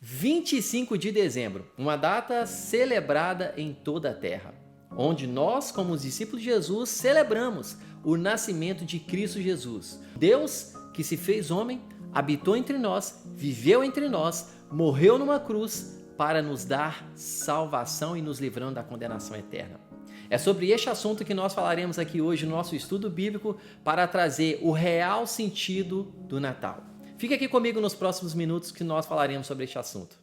25 de dezembro, uma data celebrada em toda a terra, onde nós, como os discípulos de Jesus, celebramos o nascimento de Cristo Jesus. Deus que se fez homem, habitou entre nós, viveu entre nós, morreu numa cruz para nos dar salvação e nos livrando da condenação eterna. É sobre este assunto que nós falaremos aqui hoje no nosso estudo bíblico para trazer o real sentido do Natal. Fique aqui comigo nos próximos minutos que nós falaremos sobre este assunto.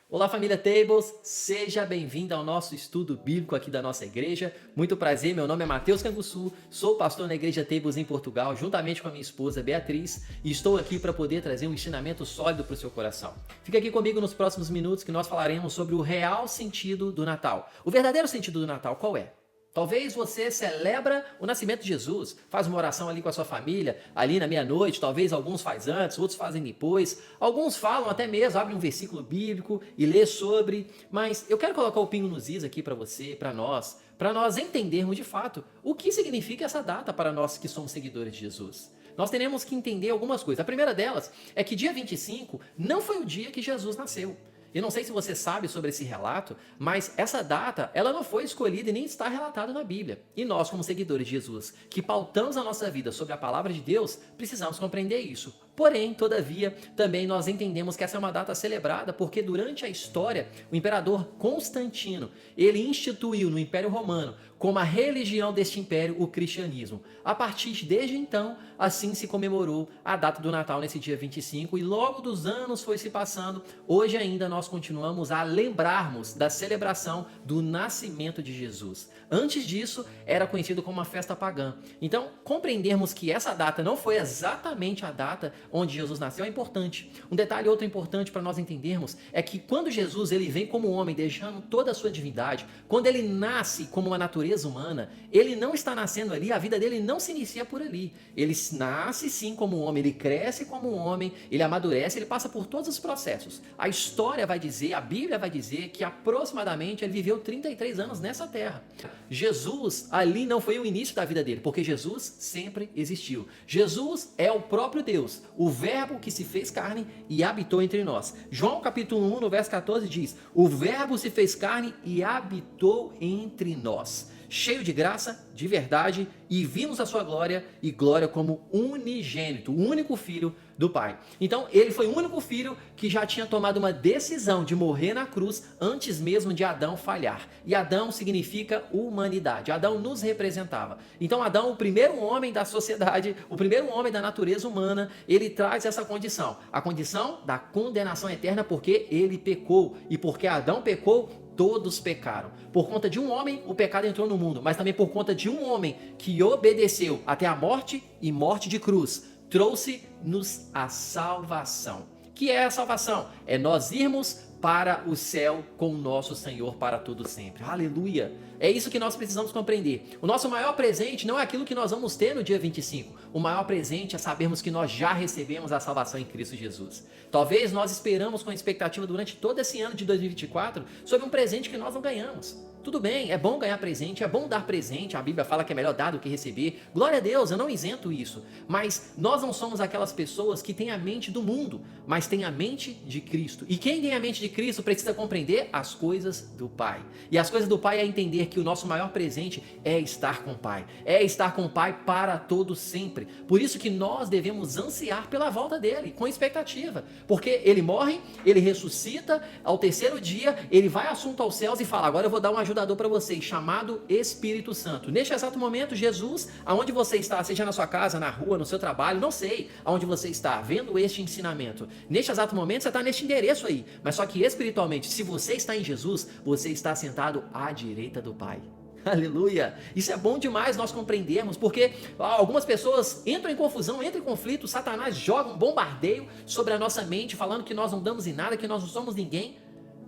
Olá família Tables, seja bem-vindo ao nosso estudo bíblico aqui da nossa igreja. Muito prazer, meu nome é Matheus Canguçu, sou pastor na igreja Tables em Portugal, juntamente com a minha esposa Beatriz, e estou aqui para poder trazer um ensinamento sólido para o seu coração. Fica aqui comigo nos próximos minutos que nós falaremos sobre o real sentido do Natal. O verdadeiro sentido do Natal qual é? Talvez você celebra o nascimento de Jesus, faz uma oração ali com a sua família, ali na meia-noite, talvez alguns fazem antes, outros fazem depois, alguns falam até mesmo, abrem um versículo bíblico e lê sobre, mas eu quero colocar o pingo nos is aqui para você, para nós entendermos de fato o que significa essa data para nós que somos seguidores de Jesus. Nós teremos que entender algumas coisas. A primeira delas é que dia 25 não foi o dia que Jesus nasceu. Eu não sei se você sabe sobre esse relato, mas essa data, ela não foi escolhida e nem está relatada na Bíblia. E nós, como seguidores de Jesus, que pautamos a nossa vida sobre a palavra de Deus, precisamos compreender isso. Porém, todavia, também nós entendemos que essa é uma data celebrada porque durante a história, o imperador Constantino, ele instituiu no Império Romano, como a religião deste império, o cristianismo. A partir desde então, assim se comemorou a data do Natal nesse dia 25 e logo dos anos foi se passando, hoje ainda nós continuamos a lembrarmos da celebração do nascimento de Jesus. Antes disso, era conhecido como uma festa pagã. Então, compreendermos que essa data não foi exatamente a data onde Jesus nasceu é importante. Um detalhe outro importante para nós entendermos é que quando Jesus ele vem como homem, deixando toda a sua divindade, quando ele nasce como uma natureza humana, ele não está nascendo ali, a vida dele não se inicia por ali. Ele nasce sim como homem, ele cresce como homem, ele amadurece, ele passa por todos os processos. A história vai dizer, a Bíblia vai dizer que aproximadamente ele viveu 33 anos nessa terra. Jesus ali não foi o início da vida dele, porque Jesus sempre existiu. Jesus é o próprio Deus, o verbo que se fez carne e habitou entre nós. João capítulo 1, no verso 14 diz: o verbo se fez carne e habitou entre nós, cheio de graça, de verdade, e vimos a sua glória, e glória como unigênito, o único filho do Pai. Então, ele foi o único filho que já tinha tomado uma decisão de morrer na cruz antes mesmo de Adão falhar. E Adão significa humanidade. Adão nos representava. Então, Adão, o primeiro homem da sociedade, o primeiro homem da natureza humana, ele traz essa condição. A condição da condenação eterna porque ele pecou. E porque Adão pecou, todos pecaram. Por conta de um homem, o pecado entrou no mundo, mas também por conta de um homem que obedeceu até a morte e morte de cruz, trouxe-nos a salvação. Que é a salvação? É nós irmos para o céu com o nosso Senhor para todo sempre. Aleluia! É isso que nós precisamos compreender. O nosso maior presente não é aquilo que nós vamos ter no dia 25. O maior presente é sabermos que nós já recebemos a salvação em Cristo Jesus. Talvez nós esperamos com expectativa durante todo esse ano de 2024 sobre um presente que nós não ganhamos. Tudo bem, é bom ganhar presente, é bom dar presente, a Bíblia fala que é melhor dar do que receber. Glória a Deus, eu não isento isso. Mas nós não somos aquelas pessoas que têm a mente do mundo, mas têm a mente de Cristo. E quem tem a mente de Cristo precisa compreender as coisas do Pai. E as coisas do Pai é entender que o nosso maior presente é estar com o Pai. É estar com o Pai para todo sempre. Por isso que nós devemos ansiar pela volta dele, com expectativa. Porque ele morre, ele ressuscita, ao terceiro dia, ele vai assunto aos céus e fala: agora eu vou dar uma ajudador para vocês, chamado Espírito Santo. Neste exato momento, Jesus, aonde você está, seja na sua casa, na rua, no seu trabalho, não sei aonde você está, vendo este ensinamento. Neste exato momento, você está neste endereço aí, mas só que espiritualmente, se você está em Jesus, você está sentado à direita do Pai. Aleluia! Isso é bom demais nós compreendermos, porque algumas pessoas entram em confusão, entram em conflito, Satanás joga um bombardeio sobre a nossa mente, falando que nós não damos em nada, que nós não somos ninguém,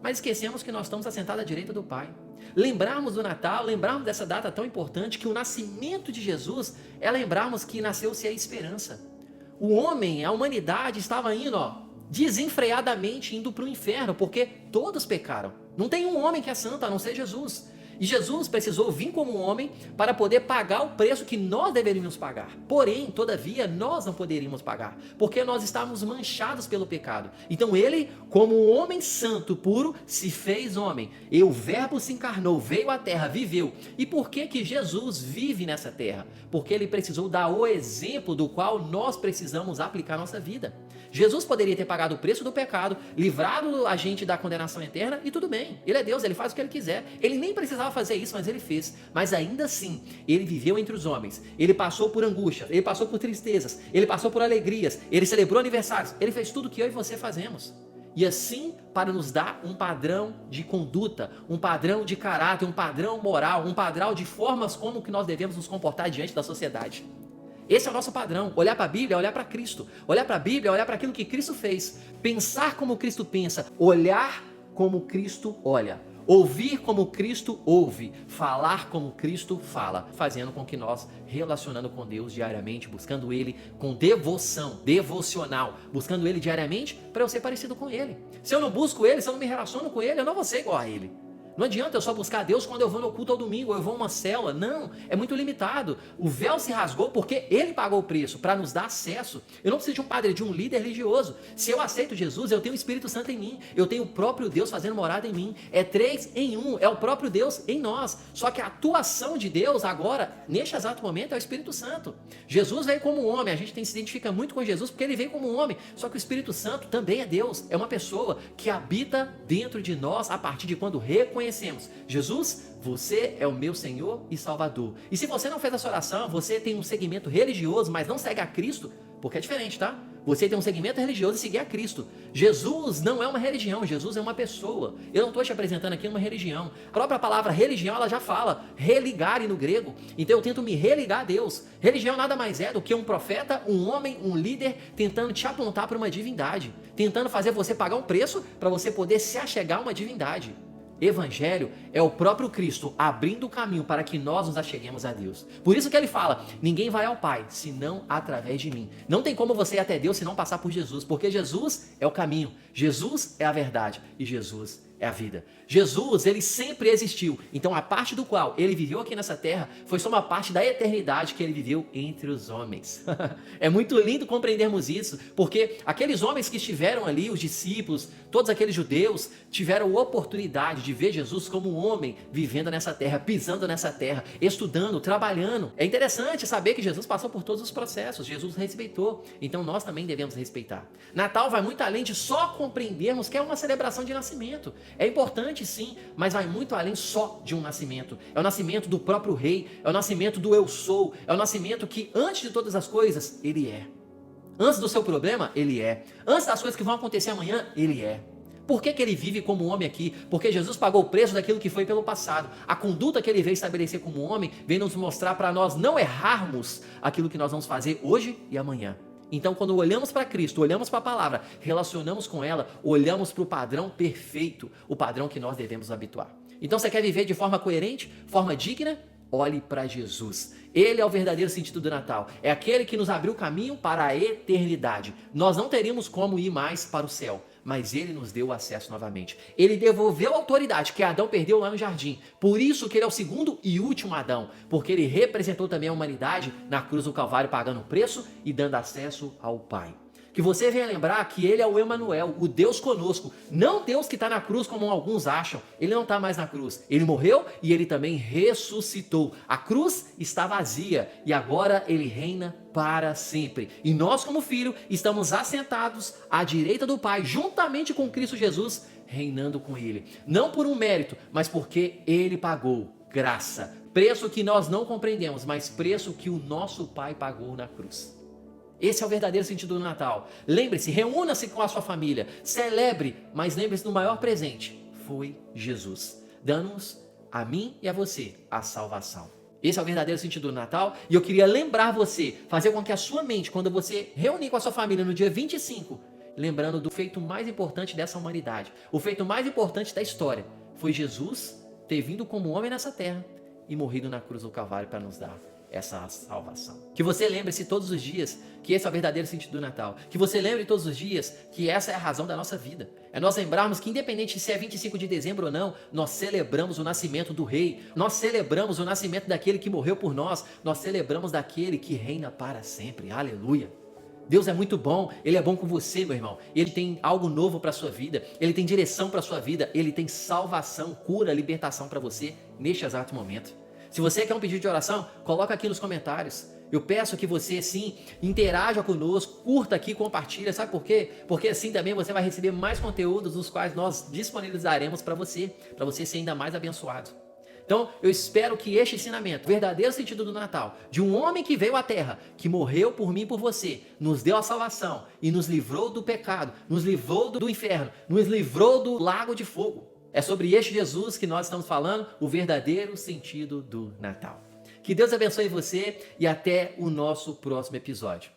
mas esquecemos que nós estamos assentados à direita do Pai. Lembrarmos do Natal, lembrarmos dessa data tão importante, que o nascimento de Jesus é lembrarmos que nasceu-se a esperança. O homem, a humanidade estava indo, desenfreadamente indo para o inferno, porque todos pecaram. Não tem um homem que é santo a não ser Jesus. E Jesus precisou vir como homem para poder pagar o preço que nós deveríamos pagar. Porém, todavia, nós não poderíamos pagar, porque nós estávamos manchados pelo pecado. Então ele, como um homem santo, puro, se fez homem. E o verbo se encarnou, veio à terra, viveu. E por que que Jesus vive nessa terra? Porque ele precisou dar o exemplo do qual nós precisamos aplicar nossa vida. Jesus poderia ter pagado o preço do pecado, livrado a gente da condenação eterna e tudo bem. Ele é Deus, ele faz o que ele quiser. Ele nem precisava fazer isso, mas ele fez. Mas ainda assim, ele viveu entre os homens. Ele passou por angústias, ele passou por tristezas, ele passou por alegrias, ele celebrou aniversários, ele fez tudo que eu e você fazemos. E assim, para nos dar um padrão de conduta, um padrão de caráter, um padrão moral, um padrão de formas como que nós devemos nos comportar diante da sociedade. Esse é o nosso padrão, olhar para a Bíblia, olhar para Cristo, olhar para a Bíblia, olhar para aquilo que Cristo fez, pensar como Cristo pensa, olhar como Cristo olha, ouvir como Cristo ouve, falar como Cristo fala, fazendo com que nós, relacionando com Deus diariamente, buscando Ele com devoção, devocional, buscando Ele diariamente para eu ser parecido com Ele. Se eu não busco Ele, se eu não me relaciono com Ele, eu não vou ser igual a Ele. Não adianta eu só buscar a Deus quando eu vou no culto ao domingo, ou eu vou a uma célula. Não, é muito limitado. O véu se rasgou porque Ele pagou o preço para nos dar acesso. Eu não preciso de um padre, de um líder religioso. Se eu aceito Jesus, eu tenho o Espírito Santo em mim. Eu tenho o próprio Deus fazendo morada em mim. É 3 em 1, é o próprio Deus em nós. Só que a atuação de Deus agora, neste exato momento, é o Espírito Santo. Jesus veio como homem, a gente se identifica muito com Jesus porque Ele veio como homem. Só que o Espírito Santo também é Deus, é uma pessoa que habita dentro de nós a partir de quando reconhecemos: Jesus, você é o meu Senhor e Salvador. E se você não fez essa oração, você tem um segmento religioso, mas não segue a Cristo, porque é diferente, tá? Você tem um segmento religioso e seguir a Cristo. Jesus não é uma religião, Jesus é uma pessoa. Eu não estou te apresentando aqui uma religião. A própria palavra religião, ela já fala religare no grego. Então eu tento me religar a Deus. Religião nada mais é do que um profeta, um homem, um líder tentando te apontar para uma divindade, tentando fazer você pagar um preço para você poder se achegar a uma divindade. Evangelho é o próprio Cristo abrindo o caminho para que nós nos acheguemos a Deus. Por isso que ele fala: ninguém vai ao Pai senão através de mim. Não tem como você ir até Deus se não passar por Jesus, porque Jesus é o caminho, Jesus é a verdade e Jesus é a vida. Jesus, ele sempre existiu. Então a parte do qual ele viveu aqui nessa terra foi só uma parte da eternidade que ele viveu entre os homens. É muito lindo compreendermos isso, porque aqueles homens que estiveram ali, os discípulos, todos aqueles judeus, tiveram oportunidade de ver Jesus como um homem vivendo nessa terra, pisando nessa terra, estudando, trabalhando. É interessante saber que Jesus passou por todos os processos, Jesus respeitou, então nós também devemos respeitar. Natal vai muito além de só compreendermos que é uma celebração de nascimento. É importante sim, mas vai muito além só de um nascimento. É o nascimento do próprio rei, é o nascimento do eu sou, é o nascimento que antes de todas as coisas, ele é. Antes do seu problema, ele é. Antes das coisas que vão acontecer amanhã, ele é. Por que que ele vive como homem aqui? Porque Jesus pagou o preço daquilo que foi pelo passado. A conduta que ele veio estabelecer como homem, veio nos mostrar para nós não errarmos aquilo que nós vamos fazer hoje e amanhã. Então, quando olhamos para Cristo, olhamos para a palavra, relacionamos com ela, olhamos para o padrão perfeito, o padrão que nós devemos habituar. Então, você quer viver de forma coerente, forma digna? Olhe para Jesus. Ele é o verdadeiro sentido do Natal. É aquele que nos abriu o caminho para a eternidade. Nós não teríamos como ir mais para o céu, mas ele nos deu o acesso novamente. Ele devolveu a autoridade que Adão perdeu lá no jardim. Por isso que ele é o segundo e último Adão, porque ele representou também a humanidade na cruz do Calvário, pagando o preço e dando acesso ao Pai. Que você venha lembrar que ele é o Emanuel, o Deus conosco, não Deus que está na cruz como alguns acham. Ele não está mais na cruz, ele morreu e ele também ressuscitou. A cruz está vazia e agora ele reina para sempre. E nós, como filho, estamos assentados à direita do Pai, juntamente com Cristo Jesus, reinando com ele. Não por um mérito, mas porque ele pagou graça. Preço que nós não compreendemos, mas preço que o nosso Pai pagou na cruz. Esse é o verdadeiro sentido do Natal. Lembre-se, reúna-se com a sua família, celebre, mas lembre-se do maior presente, foi Jesus, dando-nos a mim e a você a salvação. Esse é o verdadeiro sentido do Natal e eu queria lembrar você, fazer com que a sua mente, quando você reunir com a sua família no dia 25, lembrando do feito mais importante dessa humanidade, o feito mais importante da história, foi Jesus ter vindo como homem nessa terra e morrido na cruz do Calvário para nos dar essa salvação. Que você lembre-se todos os dias que esse é o verdadeiro sentido do Natal. Que você lembre todos os dias que essa é a razão da nossa vida. É nós lembrarmos que independente se é 25 de dezembro ou não, nós celebramos o nascimento do Rei. Nós celebramos o nascimento daquele que morreu por nós. Nós celebramos daquele que reina para sempre. Aleluia. Deus é muito bom, Ele é bom com você, meu irmão. Ele tem algo novo para a sua vida, Ele tem direção para a sua vida, Ele tem salvação, cura, libertação para você neste exato momento. Se você quer um pedido de oração, coloca aqui nos comentários. Eu peço que você, sim, interaja conosco, curta aqui, compartilha. Sabe por quê? Porque assim também você vai receber mais conteúdos dos quais nós disponibilizaremos para você ser ainda mais abençoado. Então, eu espero que este ensinamento, o verdadeiro sentido do Natal, de um homem que veio à Terra, que morreu por mim e por você, nos deu a salvação e nos livrou do pecado, nos livrou do inferno, nos livrou do lago de fogo. É sobre este Jesus que nós estamos falando, o verdadeiro sentido do Natal. Que Deus abençoe você e até o nosso próximo episódio.